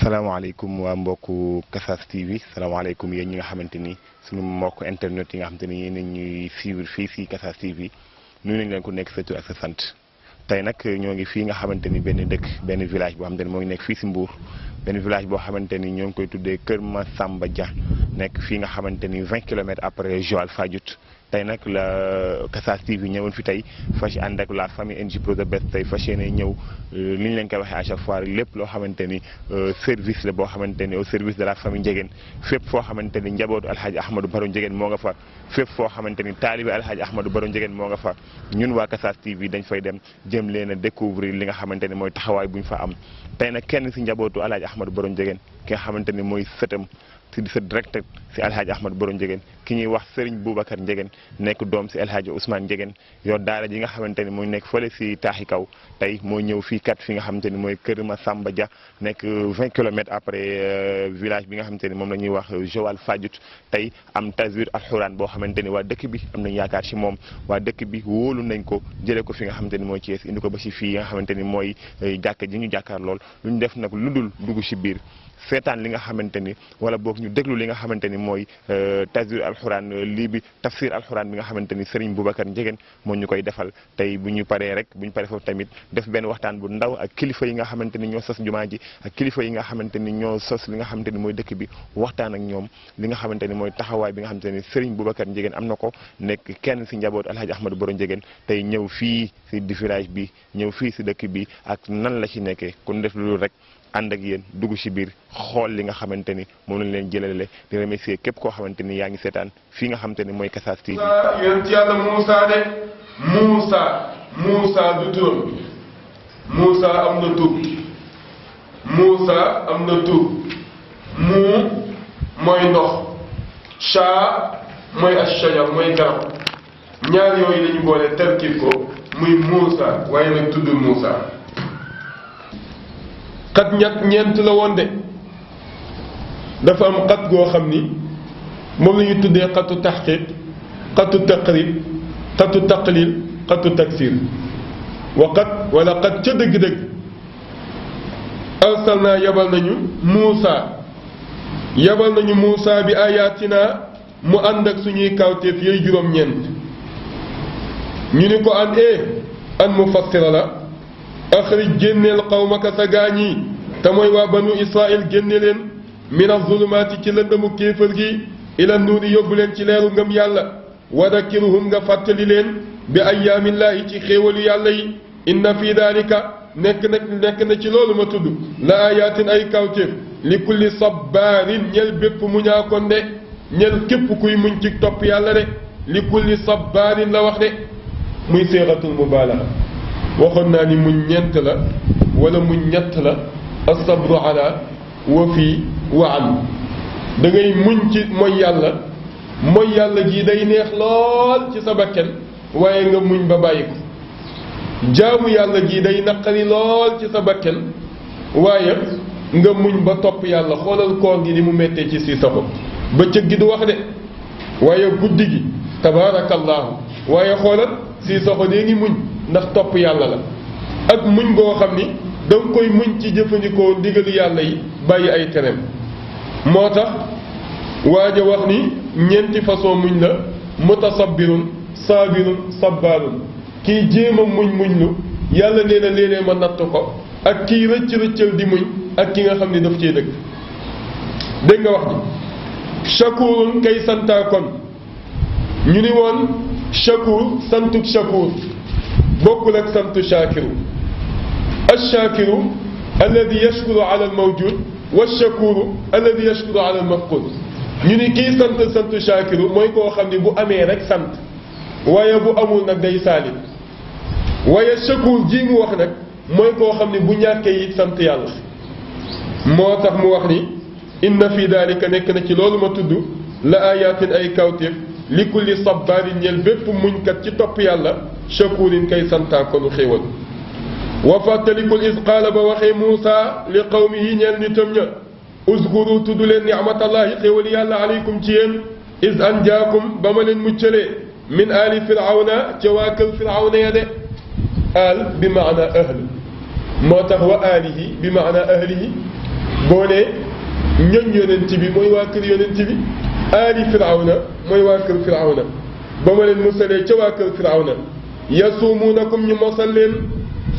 salaamaaleykum waa mbokku Kassas TV salaamaaleykum yéen ñi nga xamante ni suñu mbokk internet yi nga xamante ni yéen ñuy suivre fii si Kassas TV nuyu nañ leen ku nekk sa tur ak sa sant tey nag ñoo ngi fii nga xamante ni benn dëkk benn village boo xamante ni moo ngi nekk fii si Mbour benn village boo xamante ni ñoo ngi koy tuddee Kër Massamba Dia nekk fii nga xamante ni 20 kilomètres après Joal Fadiouth tey nag la Kassas TV ñëwoon fi tey fas ànd ak la famille NJ Pro The Best tey fas yéene ñëw li ñu leen koy waxee à chaque fois lépp loo xamante ni service la boo xamante ni au service de la famille Ndiéguène fépp foo xamante ni njabootu Alhaji Ahmadou Baro Ndiéguène moo nga fa fépp foo xamante ni taalibi Alhaji Ahmadou Baro Ndiéguène moo nga fa ñun waa Kassas TV dañ fay dem jëm leen a découvrir li nga xamante ni mooy taxawaay bu ñu fa am tey nag kenn si njabootu Alhaji Ahmadou Baro Ndiéguène ki nga xamante ni mooy sëtam si di sa direct si Alhaji Ahmadou Baro Ndiéguène ki ñuy wax Serigne Boubacar Ndiéguène nekk doom si Alhaji Ousmane Ndiéguène yor daara ji nga xamante ni mooy nekk fële si taaxi kaw tey moo ñëw fii kat fi nga xamante ni mooy Kër Massamba Dia nekk 20 kilomètres après village bi nga xamante ni moom la ñuy wax Joal Fadiouth tey am taswir alxuraan boo xamante ni waa dëkk bi am nañ yaakaar si moom waa dëkk bi wóolu nañ ko jëlee ko fi nga xamante ni mooy Thiès indi ko ba si fii nga xamante ni mooy jàkka ji ñu jàkkaar lool lu ñu def nag lu dul dugg si biir seetaan li nga xamante ni wala boog ñu déglu li nga xamante ni mooy taswir alxuraan lii bi tafsir alxuraan bi nga xamante ni Serigne Boubacar Ndiéguène moo ñu koy defal tey bu ñu paree rek bu ñu paree foofu tamit def benn waxtaan bu ndaw ak kilifa yi nga xamante ni ñoo sos jumaa ji ak kilifa yi nga xamante ni ñoo sos li nga xamante ni mooy dëkk bi waxtaan ak ñoom li nga xamante ni mooy taxawaay bi nga xamante ni Serigne Boubacar Ndiéguène am na ko nekk kenn si njaboot Alhaji Ahmadou Baro Ndiéguène tey ñëw fii si di village bi ñëw fii si dëkk bi ak nan la ci nekkee kon def loolu rek ànd ak yéen dugg ci biir xool li nga xamante ni moom lañ leen jëlale di remercier képp koo xamante ni yaa ngi seetaan fii nga xamante ni mooy Kassas TV. yonent yàlla Moussa de Moussa du turam Moussa am na tur Moussa am na tur mu mooy ndox sha mooy ashajar mooy garab ñaar yooyu lañu boole terkib ko muy Moussa waaye nag tudd Moussa. xat ñeent la woon de dafa am xat goo xam ni moom la ñuy tuddee xatu taxqiq xatu taqrib xatu taqlil xatu taksir wa xat wala xat ca dëgg-dëgg arsalna yabal nañu Muusa bi ayatina mu ànd ak suñuy kawteef yooyu juróom-ñeent ñu ni ko an mufassira la axrij génneel qawmaka sa gaañ yi te mooy waa banu Israël génne leen min az-zulumaati ci lëndëmu kéefër gi ila nuuri yóbbu leen ci leeru ngëm yàlla wa dakkiruhum nga fàttali leen bi ayyaamillaahi ci xéewalu yàlla yi inna fii daalika nekk na ci loolu ma tudd la ayaatin ay kawtéef li kulli sabbaarin ñel bépp muñaakoon de ñel képp kuy muñ ci topp yàlla de li kulli sabbaarin la wax de muy séexatul mubaalaxa waxoon naa ni muñ ñeent la wala muñ ñett la asabru ala wa fii wa an da ngay muñ ci mooy yàlla ji day neex lool ci sa bakken waaye nga muñ ba bàyyi ko jaamu yàlla ji day naqari lool ci sa bakken waaye nga muñ ba topp yàlla xoolal koor gi ni mu méttee ci si saxo bëccëg gi du wax de waaye guddi gi tabaarakallaahu waaye xoolal si saxo dee ngi muñ ndax topp yàlla la ak muñ boo xam ni danga koy muñ ci jëfandikoo ndigali yàlla yi bàyyi ay tereem moo tax waaj a wax ni ñeenti façon muñ la mutasabbirun saabirun sabbaarun kii jéem a muñlu yàlla nee na léeg-léeg ma natt ko ak kii rëccal di muñ ak ki nga xam ni daf cee dëkk dégg nga wax ji shakurun kay santaa kon ñu ni woon shakur santuk shakur bokkul ak santu shaakiru alshaakiru alladi yashkuru ala almawjud walshakuru alladi yashkuru ala almafqud ñu ni kii santu shaakiru mooy koo xam ni bu amee rek sant waaye bu amul nag day saalit waaye shakur ji mu wax nag mooy koo xam ni bu ñàkkee it sant yàlla moo tax mu wax ni inna fi daalika nekk na ci loolu ma tudd la ayatin ay kawtéef li kulli sabbaarin ñeel bépp muñkat ci topp yàlla shakurin kay santaa konu xéewal wa fàttalikul is qaala ba waxee Muusa li qawmihi ñeel nitam ña uzkuru tudd leen nicmatallahi xéewal yàlla aleykum ci yéen is anjaakum ba ma leen muccalee min aali firawna ca waa kër firawna ya de aal bi maana ahl moo tax wa aalihi bi maana ahlihi boo ne ñoñ yonent bi mooy waa kër yonent bi aali firawna mooy waa kër firawna ba ma leen musalee ca waa kër firawna yasuumuunakum ñu mosal leen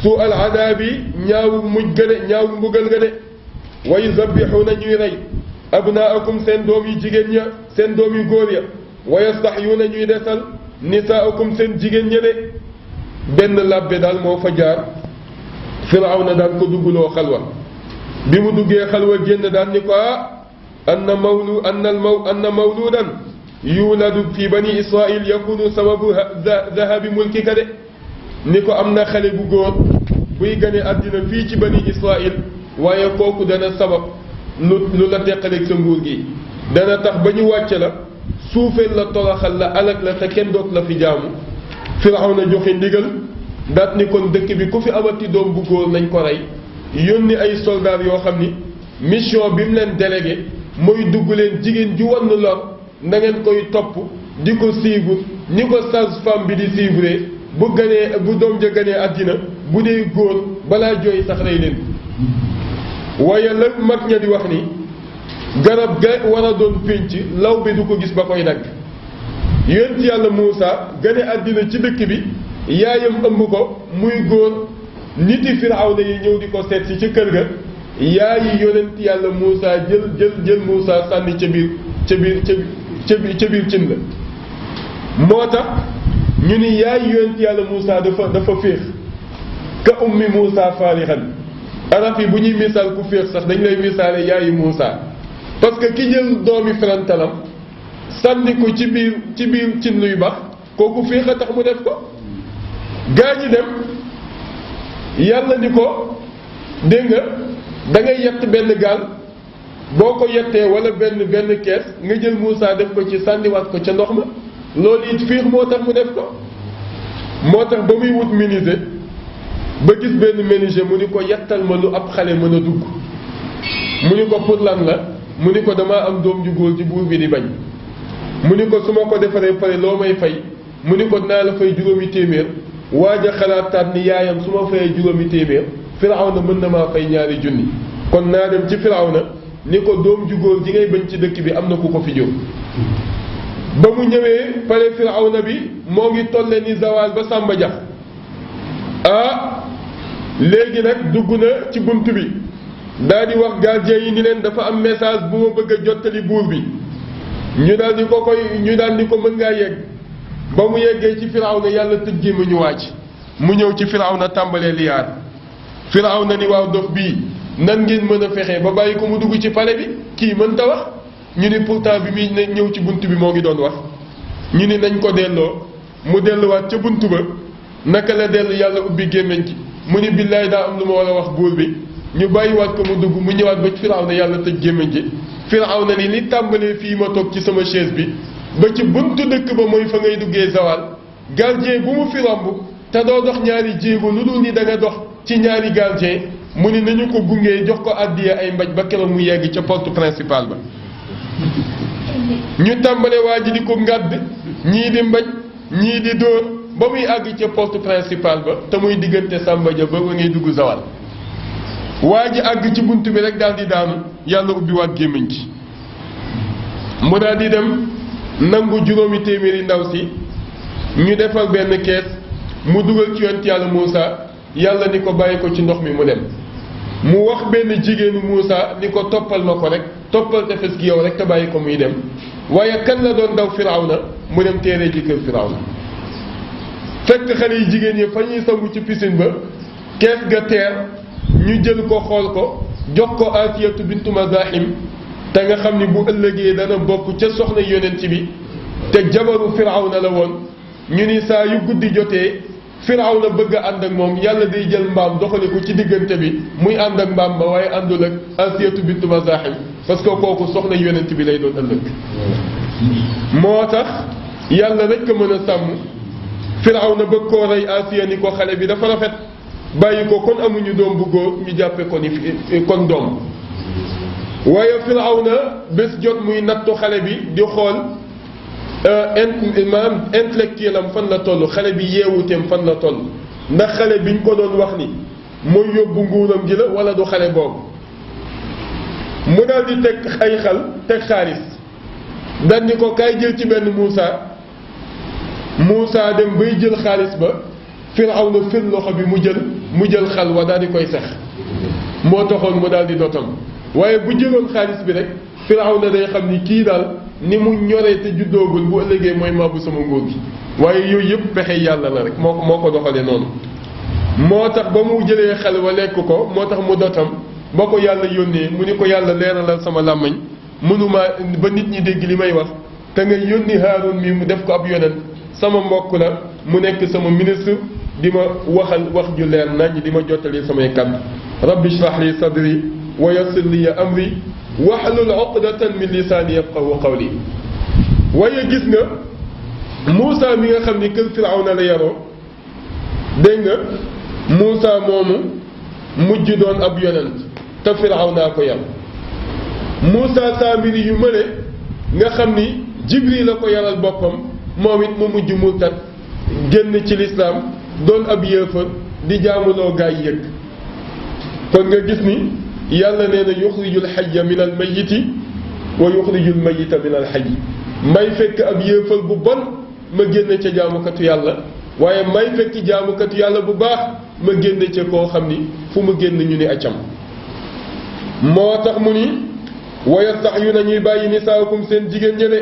suu al adaabi ñaawu mujj ga de ñaawu mbugal ga de wa yuzabbixuuna ñuy rey abnaakum seen doom yi jigéen ña seen doom yu góor ya wa yastaxyuuna ñuy desal nisaakum seen jigéen ña de benn labbe daal moo fa jaar firawna daan ko dugguloo xalwa bi mu duggee xalwa génn daan ni ko anna mawludan yuladu fi bani israil yakunu sababu dahabi mulkika de ni ko am na xale bu góor buy gane àddina fii ci bani israil waaye kooku dana sabab lu la teqaleeg sa nguur gi dana tax ba ñu wàcce la suufeel la toroxal la alak la te kenn doot la fi jaamu firawna joxe ndigal daat ni kon dëkk bi ku fi amati doom bu góor nañ ko rey yónni ay soldats yoo xam ni mission bi mu leen délégué mooy dugg leen jigéen ju wann lor na ngeen koy topp di ko suivre ni ko sage-femme bi di suivre bu doom ja ganee àddina bu dee góor balaa jooy sax rey leen waaye la mag ña di wax ni garab ga war a doon pénc law bi du ko gis ba koy dagg yonent yàlla Muusa gane àddina ci dëkk bi yaayam ëmb ko muy góor niti firawna yi ñëw di ko seet si ci kër ga yaayi yonent yàlla Muusa jël Muusa sànni ca biir cin la moo tax ñu ni yaayi yonent yàlla Muusa dafa féex ka ummi Muusa faarixan arab yi bu ñuy misaal ku féex sax dañ lay misaale yaayi Muusa parce que ki jël doomi ferantalam sànni ko ci biir cin luy bax kooku féex a tax mu def ko gaa ñi dem yàlla ni ko dégg nga da ngay yett benn gaal boo ko yettee wala benn kees nga jël Muusa def ko ci sànniwaat ko ca ndox ma loolu it fiix moo tax mu def ko moo tax ba muy wut menuisier ba gis benn menuisier mu ni ko yettal ma lu ab xale mën a dugg mu ni ko pour lan la mu ni ko damaa am doom ju góor ji buur bi di bañ mu ni ko su ma ko defaree pare loo may fay mu ni ko dinaa la fay 500 waaj a xalaataat ni yaayam su ma fayee 500 firawna mën na maa fay 2 junni kon naa dem ci firawna ni ko doom ju góor ji ngay bañ ci dëkk bi am na ku ko fi jóg ba mu ñëwee pare firawna bi moo ngi tolle ni zawal ba Samba Jax léegi nag dugg na ci bunt bi daal di wax gardien yi ni leen dafa am message bu ma bëgg a jottali buur bi ñu daal di ko mën ngaa yegg ba mu yeggee ci firawna yàlla tëj gémmiñu wàcc mu ñëw ci firawna tàmbalee liyaar firawna ni waaw dof bii nan ngeen mën a fexe ba bàyyi ko mu dugg ci palais bi kii mën ta wax ñu ni pourtant bi muy ñëw ci bunt bi moo ngi doon wax ñu ni nañ ko delloo mu delluwaat ca bunt ba naka la dellu yàlla ubbi gémmiñ gi mu ni billaay daa am lu ma war a wax buur bi ñu bàyyiwaat ko mu dugg mu ñëwaat ba firawna yàlla tëj gémmiñ gi firawna ni li tàmbalee fii ma toog ci sama chaise bi ba ci buntu dëkk ba mooy fa ngay duggee zawal gardien bu mu fi romb te doo dox ñaari jéego lu dul ni da nga dox ci ñaari gardien mu ni nañu ko gungee jox ko àddiya ay mbaj ba keroog mu yegg ca porte principale ba ñu tàmbale waa ji di ko ngàdd ñii di mbaj ñii di dóor ba muy àgg ca porte principale ba te muy diggante Samba Dia ba ngay dugg zawal waa ji àgg ci bunt bi rek daal di daanu yàlla ubbi waat gémmiñ gi mu daal di dem nangu 500 ndaw si ñu defal benn kees mu dugal ci yonent yàlla Muusa yàlla ni ko bàyyi ko ci ndox mi mu dem mu wax benn jigéenu Muusa ni ko toppal ma ko rek toppal tefes gi yow rek te bàyyi ko muy dem waaye kan la doon daw firawna mu dem téere ji kër firawna fekk xale yi jigéen ñi fa ñuy sangu ci piscine ba kees ga teer ñu jël ko xool ko jox ko Asiyatu bintu Mazahim te nga xam ni bu ëllëgee dana bokk ca soxna yonent bi te jabaru firawna la woon ñu ni saa yu guddi jotee firawna bëgg a ànd ak moom yàlla day jël mbaam doxale ko ci diggante bi muy ànd ak mbaam ba waaye àndul ak Asiyatu bintu Mazahim parce que kooku soxna yonent bi lay doon ëllëg moo tax yàlla rek ko mën a sàmm firawna bëgg koo rey Asiya ni ko xale bi dafa rafet bàyyi ko kon amuñu doom bu góor ñu jàppe ko ni kon doom waaye firawna bés jot muy nattu xale bi di xool maanaam intellectuel am fan la toll xale bi yeewuteem fan la toll ndax xale biñ ko doon wax ni mooy yóbbu nguuram gi la wala du xale boobu mu daal di teg ay xal teg xaalis daal ni ko kaay jël ci benn Muusa dem bay jël xaalis ba Firawna fil loxo bi mu jël xal wa daal di koy sex moo taxoon mu daal di dotam waaye bu jëloon xaalis bi rek Firawna day xam ni kii daal ni mu ñoree te juddoogul bu ëllëgee mooy màbbu sama nguur gi waaye yooyu yëpp pexe yàlla la rek moo ko doxalee noonu moo tax ba mu jëlee xel wa lekk ko moo tax mu dotam ba ko yàlla yónnee mu ni ko yàlla leeralal sama làmmiñ mënuma ba nit ñi dégg li may wax te nga yónni Haarun mi mu def ko ab yonent sama mbokk la mu nekk sama ministre di ma waxal wax ju leer nañ di ma jottali samay kàddu rabbi shrah li sadri wa yassir li amri wahlul uqdatan min lisaani yafqahu qawli waaye gis nga Muusa mi nga xam ni kër Firawna la yaroo dégg nga Muusa moomu mujj doon ab yonent te Firawna ko yar Muusa Saamiri yu mëne nga xam ni Jibril la ko yaral boppam moom it mu mujj murtat génn ci lislaam doon ab yéefar di jaamuloo gaay yëg kon nga gis ni yàlla nee na yuxrijul xayya min al mayiti wa yuxrijul mayita min al xayyi may fekk ab yéefar bu bon ma génne ca jaamukatu yàlla waaye may fekk jaamukatu yàlla bu baax ma génne ca koo xam ni fu mu génn ñu ni accam moo tax mu ni wa yastaxyuna ñuy bàyyi nisaakum seen jigéen ñële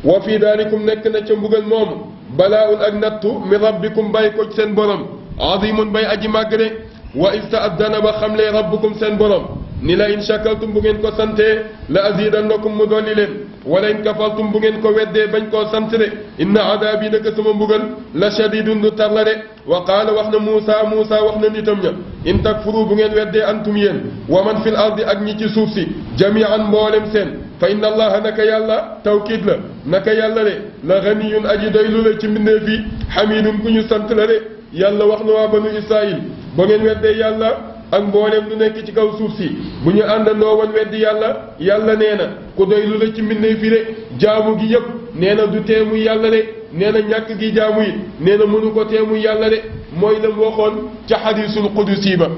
wa fii daalikum nekk na ca mbugal moomu balaaun ak nattu min rabbikum bàyyi ko ci seen borom azimun bay aji màgg de wa istaadana ba xamlee rabbukum seen borom ni la in shakartum bu ngeen ko santee la azidannakum mu dolli leen wala in kafartum bu ngeen ko weddee bañ koo sant de inna adaabi naka sama mbugal la shadidun lu tar la de wa qaala wax na Muusa wax na nitam ña in takfuru bu ngeen weddee antum yéen wa man fil ardi ak ñi ci suuf si jamian mboolem seen fa inna allaha naka yàlla tawkiid la naka yàlla de la ganiyun aji doylu la ci mbindee fii xamidun ku ñu sant la de yàlla wax na waa banu Israil ba ngeen weddee yàlla ak mboolem lu nekk ci kaw suuf si bu ñu àndandoo woon weddi yàlla nee na ku doylu la ci mbindee fii de jaamu gi yëpp nee na du teemu yàlla de nee na ñàkk gi jaamu yi nee na mënu ko teemu yàlla de mooy la mu waxoon ca xadiisul qudusi ba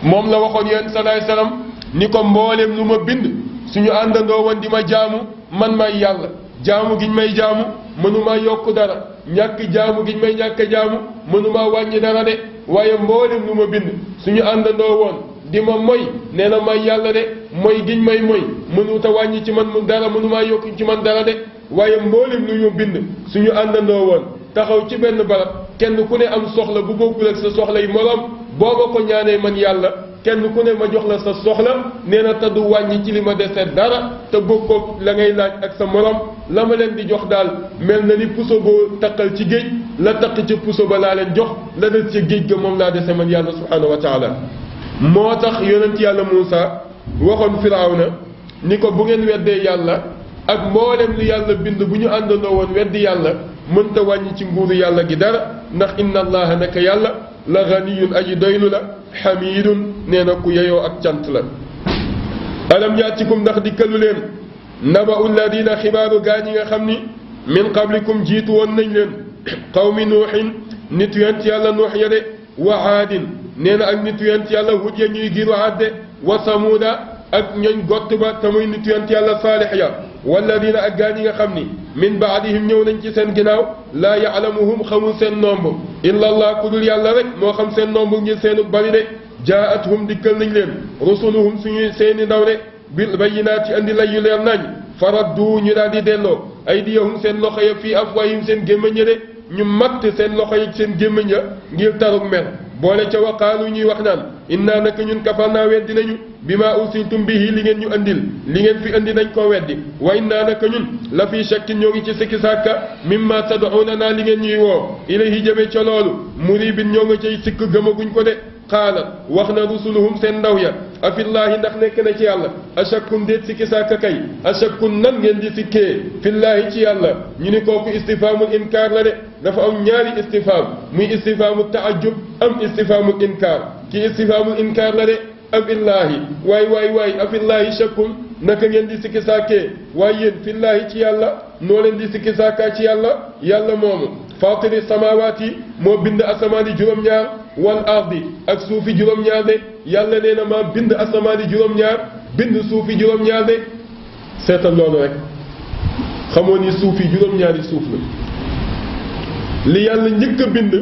moom la waxoon yéen salaay salaam ni ko mboolem lu ma bind suñu àndandoo woon di ma jaamu man may yàlla jaamu giñ may jaamu mënumaa yokk dara ñàkk jaamu giñ may ñàkk jaamu mënumaa wàññi dara de waaye mboolem lu ma bind suñu àndandoo woon di ma moy nee na may yàlla de moy giñ may moy mënuta wàññi ci man dara mënumaa yokk ci man dara de waaye mboolem lu ñu bind suñu àndandoo woon taxaw ci benn barab kenn ku ne am soxla bu bokkul ak sa soxla yi moroom boo ma ko ñaanee man yàlla kenn ku ne ma jox la sa soxla nee na te du wàññi ci li ma dese dara te bokkoo la ngay laaj ak sa morom la ma leen di jox daal mel na ni puso boo taqal ci géej la taq ca puso ba laa leen jox la des ca géej ga moom laa dese man yàlla subhanahu wa taala moo tax yonent yàlla Muusa waxoon Firawna ni ko bu ngeen weddee yàlla ak mboolem li yàlla bind bu ñu àndandoo woon weddi yàlla mënta wàññi ci nguuru yàlla gi dara ndax inna allaha naka yàlla la ganiyun aji doylu la xamidun nee na ku yeyoo ak cant la alam yaatikum ndax dikkalu leen naba'u alladina xibaaru gaa ñi nga xam ni min qablikum jiitu woon nañ leen qawmi nuuxin nit yent yàlla nuux ya de wa aadin nee na ak nit yent yàlla hud ya ñuy giru aadde wa samuuda ak ñooñ gott ba te muy nit yent yàlla saalix ya walladina ak gaa ñi nga xam ni min baadihim ñëw nañ ci seen ginnaaw laa yaalamuhum xamul seen nombre illa allah ku dul yàlla rek moo xam seen nombre ngir seenu bari de jaa'athum dikkal nañ leen rusuluhum suñuy seeni ndaw de bil bayyinaati andi lay yu leer nañ faraddu ñu daal di delloo aydiyahum seen loxo ya fii afwaahim seen gémmañ ya de ñu matt seen loxo ya seen gémmañ ya ngir tarug mer boole ca waqaalu ñuy wax naan innaa naka ñun kafarnaa weddi nañu bimaa ursiltum bihi li ngeen ñu andil li ngeen fi andi nañ koo weddi wa innaa naka ñun la fii shakkin ñoo ngi ci sikki sàkka mimma tad'uunanaa li ngeen ñuy woo ilayhi jëme ca loolu muribin ñoo nga cay sikk gëmaguñ ko de xaalat wax na rusuluhum seen ndaw ya afillaahi ndax nekk na ci yàlla ashakkun déet sikki sàkka kay ashakkun nan ngeen di sikkee fillaahi ci yàlla ñu ni kooku istifaamul inkaar la de dafa am ñaari istifaam muy istifaamu taajub am istifaamul inkaar ki istifaamul inkaar la de afillaahi waay afillaahi shakkun naka ngeen di sikki sàkkee waaye yéen fillaahi ci yàlla noo leen di sikki sàkkaa ci yàlla moomu faatiri samaawaati moo bind asamaani juróom-ñaar wal ardi ak suufi juróom-ñaar de yàlla nee na maa bind asamaani juróom-ñaar bind suuf yi juróom-ñaar de seetal loolu rek xamoon ni suuf yi juróom-ñaari suuf la li yàlla njëkk a bind